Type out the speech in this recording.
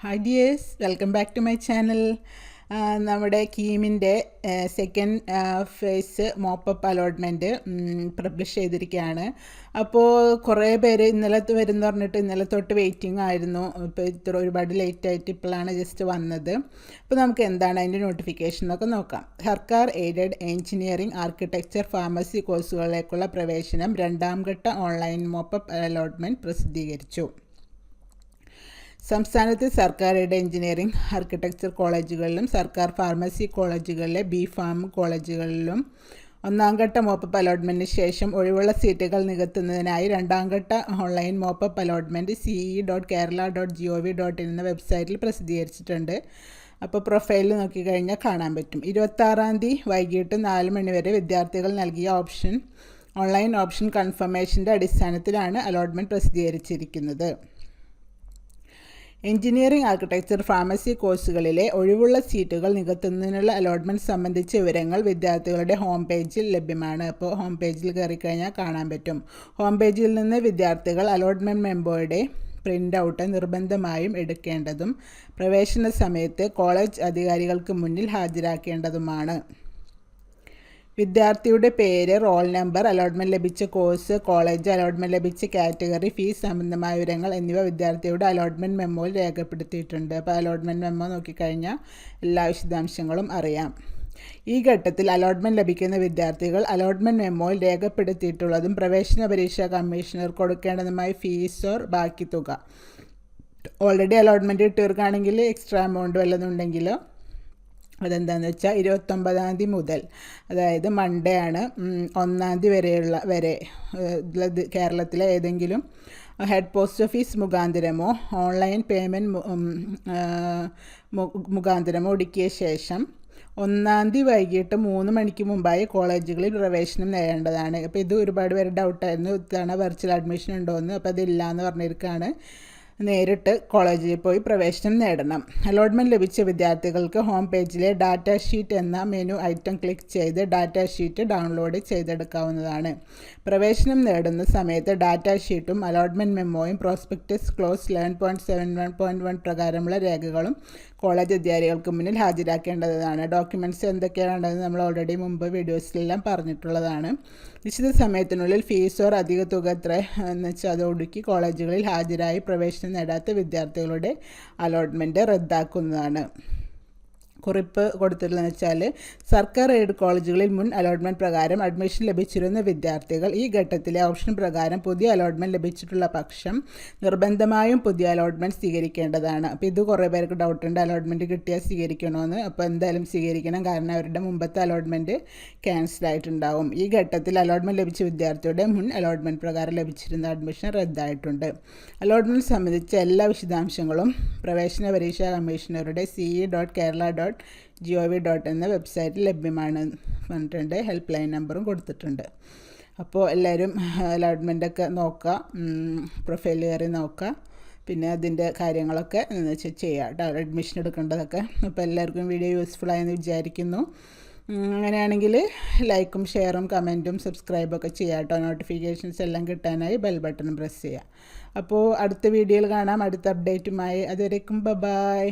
Hi dears, welcome back to my channel. നമ്മുടെ കീമിൻ്റെ second phase mop up allotment publish ചെയ്തിരിക്കുകയാണ്. അപ്പോൾ കുറേ പേര് ഇന്നലെ വരും എന്ന് പറഞ്ഞിട്ട് ഇന്നലെ തൊട്ട് വെയിറ്റിംഗ് ആയിരുന്നു. ഇപ്പോൾ ഇത്ര ഒരുപാട് ലേറ്റായിട്ട് ഇപ്പോഴാണ് ജസ്റ്റ് വന്നത്. അപ്പോൾ നമുക്ക് എന്താണ് അതിൻ്റെ നോട്ടിഫിക്കേഷൻ എന്നൊക്കെ നോക്കാം. സർക്കാർ എയ്ഡഡ് എഞ്ചിനീയറിംഗ്, ആർക്കിടെക്ചർ, ഫാർമസി കോഴ്സുകളിലേക്കുള്ള പ്രവേശനം രണ്ടാം ഘട്ട ഓൺലൈൻ മോപ്പപ്പ് അലോട്ട്മെൻറ്റ് പ്രസിദ്ധീകരിച്ചു. സംസ്ഥാനത്തെ സർക്കാർ എയ്ഡഡ് എഞ്ചിനീയറിംഗ്, ആർക്കിടെക്ചർ കോളേജുകളിലും സർക്കാർ ഫാർമസി കോളേജുകളിലെ ബി.ഫാം കോളേജുകളിലും ഒന്നാം ഘട്ട മോപ്പപ്പ് അലോട്ട്മെൻറ്റിന് ശേഷം ഒഴിവുള്ള സീറ്റുകൾ നികത്തുന്നതിനായി രണ്ടാം ഘട്ട ഓൺലൈൻ മോപ്പപ്പ് അലോട്ട്മെൻറ്റ് ce.kerala.gov.in എന്ന വെബ്സൈറ്റിൽ പ്രസിദ്ധീകരിച്ചിട്ടുണ്ട്. അപ്പോൾ പ്രൊഫൈലിൽ നോക്കിക്കഴിഞ്ഞാൽ കാണാൻ പറ്റും. 26-ാം തീയതി വൈകിട്ട് 4 മണി വരെ വിദ്യാർത്ഥികൾ നൽകിയ ഓൺലൈൻ ഓപ്ഷൻ കൺഫർമേഷൻ്റെ അടിസ്ഥാനത്തിലാണ് അലോട്ട്മെൻറ്റ് പ്രസിദ്ധീകരിച്ചിരിക്കുന്നത്. എഞ്ചിനീയറിംഗ്, ആർക്കിടെക്ചർ, ഫാർമസി കോഴ്സുകളിലെ ഒഴിവുള്ള സീറ്റുകൾ നികത്തുന്നതിനുള്ള അലോട്ട്മെൻറ്റ് സംബന്ധിച്ച വിവരങ്ങൾ വിദ്യാർത്ഥികളുടെ ഹോം പേജിൽ ലഭ്യമാണ്. അപ്പോൾ ഹോം പേജിൽ കയറിക്കഴിഞ്ഞാൽ കാണാൻ പറ്റും. ഹോം പേജിൽ നിന്ന് വിദ്യാർത്ഥികൾ അലോട്ട്മെൻറ്റ് മെമ്മോയുടെ പ്രിൻ്റ് ഔട്ട് നിർബന്ധമായും എടുക്കേണ്ടതും പ്രവേശന സമയത്ത് കോളേജ് അധികാരികൾക്ക് മുന്നിൽ ഹാജരാക്കേണ്ടതുമാണ്. വിദ്യാർത്ഥിയുടെ പേര്, റോൾ നമ്പർ, അലോട്ട്മെൻറ്റ് ലഭിച്ച കോഴ്സ്, കോളേജ്, അലോട്ട്മെൻറ്റ് ലഭിച്ച കാറ്റഗറി, ഫീസ് സംബന്ധമായ വിവരങ്ങൾ എന്നിവ വിദ്യാർത്ഥിയുടെ അലോട്ട്മെൻറ്റ് മെമ്മോയിൽ രേഖപ്പെടുത്തിയിട്ടുണ്ട്. അപ്പോൾ അലോട്ട്മെൻറ്റ് മെമ്മോ നോക്കിക്കഴിഞ്ഞാൽ എല്ലാ വിശദാംശങ്ങളും അറിയാം. ഈ ഘട്ടത്തിൽ അലോട്ട്മെൻറ്റ് ലഭിക്കുന്ന വിദ്യാർത്ഥികൾ അലോട്ട്മെൻറ്റ് മെമ്മോയിൽ രേഖപ്പെടുത്തിയിട്ടുള്ളതും പ്രവേശന പരീക്ഷാ കമ്മീഷണർ കൊടുക്കേണ്ടതുമായ ഫീസോ ബാക്കി തുക, ഓൾറെഡി അലോട്ട്മെൻറ്റ് കിട്ടിയവർക്കാണെങ്കിൽ എക്സ്ട്രാ എമൗണ്ട് വല്ലതുണ്ടെങ്കിലോ അതെന്താണെന്ന് വെച്ചാൽ 29-ാം തീയതി മുതൽ, അതായത് മൺഡേ ആണ്, 1-ാം തീയതി വരെ കേരളത്തിലെ ഏതെങ്കിലും ഹെഡ് പോസ്റ്റ് ഓഫീസ് മുഖാന്തരമോ ഓൺലൈൻ പേയ്മെൻറ്റ് മുഖാന്തരമോ ഒടുക്കിയ ശേഷം 1-ാം തീയതി വൈകിട്ട് 3 മണിക്ക് മുമ്പായി കോളേജുകളിൽ പ്രവേശനം നേടേണ്ടതാണ്. അപ്പോൾ ഇത് ഒരുപാട് പേര് ഡൗട്ടായിരുന്നു, ഇത്തവണ വെർച്വൽ അഡ്മിഷൻ ഉണ്ടോയെന്ന്. അപ്പോൾ അതില്ല എന്ന് പറഞ്ഞിരിക്കുകയാണ്. നേരിട്ട് കോളേജിൽ പോയി പ്രവേശനം നേടണം. അലോട്ട്മെൻറ്റ് ലഭിച്ച വിദ്യാർത്ഥികൾക്ക് ഹോം പേജിലെ ഡാറ്റ ഷീറ്റ് എന്ന മെനു ഐറ്റം ക്ലിക്ക് ചെയ്ത് ഡാറ്റ ഷീറ്റ് ഡൗൺലോഡ് ചെയ്തെടുക്കാവുന്നതാണ്. പ്രവേശനം നേടുന്ന സമയത്ത് ഡാറ്റ ഷീറ്റും അലോട്ട്മെൻറ്റ് മെമ്മോയും പ്രോസ്പെക്ടസ് ക്ലോസ് 11.71.1 പ്രകാരമുള്ള രേഖകളും കോളേജ് അധികാരികൾക്ക് മുന്നിൽ ഹാജരാക്കേണ്ടതാണ്. ഡോക്യുമെൻറ്റ്സ് എന്തൊക്കെയാണെന്ന് നമ്മൾ ഓൾറെഡി മുമ്പ് വീഡിയോസിലെല്ലാം പറഞ്ഞിട്ടുള്ളതാണ്. നിശ്ചിത സമയത്തിനുള്ളിൽ ഫീസോ അധിക തുക എത്ര എന്ന് വെച്ചാൽ അത് ഒടുക്കി കോളേജുകളിൽ ഹാജരായി പ്രവേശനം നേടാത്ത വിദ്യാർത്ഥികളുടെ അലോട്ട്മെൻറ്റ് റദ്ദാക്കുന്നതാണ്. കുറിപ്പ് കൊടുത്തിട്ടുള്ളതെന്ന് വെച്ചാൽ, സർക്കാർ എയ്ഡ് കോളേജുകളിൽ മുൻ അലോട്ട്മെൻറ്റ് പ്രകാരം അഡ്മിഷൻ ലഭിച്ചിരുന്ന വിദ്യാർത്ഥികൾ ഈ ഘട്ടത്തിലെ ഓപ്ഷൻ പ്രകാരം പുതിയ അലോട്ട്മെൻറ്റ് ലഭിച്ചിട്ടുള്ള പക്ഷം നിർബന്ധമായും പുതിയ അലോട്ട്മെൻറ്റ് സ്വീകരിക്കേണ്ടതാണ്. അപ്പോൾ ഇത് കുറേ പേർക്ക് ഡൗട്ടുണ്ട്, അലോട്ട്മെൻറ്റ് കിട്ടിയാൽ സ്വീകരിക്കണമെന്ന്. അപ്പോൾ എന്തായാലും സ്വീകരിക്കണം, കാരണം അവരുടെ മുമ്പത്തെ അലോട്ട്മെൻറ്റ് ക്യാൻസൽ ആയിട്ടുണ്ടാവും. ഈ ഘട്ടത്തിൽ അലോട്ട്മെൻറ്റ് ലഭിച്ച വിദ്യാർത്ഥിയുടെ മുൻ അലോട്ട്മെൻറ്റ് പ്രകാരം ലഭിച്ചിരുന്ന അഡ്മിഷൻ റദ്ദായിട്ടുണ്ട്. അലോട്ട്മെൻറ്റ് സംബന്ധിച്ച എല്ലാ വിശദാംശങ്ങളും പ്രവേശന പരീക്ഷാ കമ്മീഷണറുടെ ce.kerala.gov.in എന്ന വെബ്സൈറ്റിൽ ലഭ്യമാണ് പറഞ്ഞിട്ടുണ്ട്. ഹെൽപ്പ് ലൈൻ നമ്പറും കൊടുത്തിട്ടുണ്ട്. അപ്പോൾ എല്ലാവരും അലോട്ട്മെൻറ്റൊക്കെ നോക്കുക, പ്രൊഫൈൽ കയറി നോക്കുക, പിന്നെ അതിൻ്റെ കാര്യങ്ങളൊക്കെ ചെയ്യാം കേട്ടോ, അഡ്മിഷൻ എടുക്കേണ്ടതൊക്കെ. അപ്പോൾ എല്ലാവർക്കും വീഡിയോ യൂസ്ഫുൾ ആയെന്ന് വിചാരിക്കുന്നു. അങ്ങനെയാണെങ്കിൽ ലൈക്കും ഷെയറും കമൻറ്റും സബ്സ്ക്രൈബൊക്കെ ചെയ്യാം കേട്ടോ. നോട്ടിഫിക്കേഷൻസ് എല്ലാം കിട്ടാനായി ബെൽ ബട്ടൺ പ്രസ് ചെയ്യുക. അപ്പോൾ അടുത്ത വീഡിയോയിൽ കാണാം, അടുത്ത അപ്ഡേറ്റുമായി. അതുവരേക്കും ബൈ.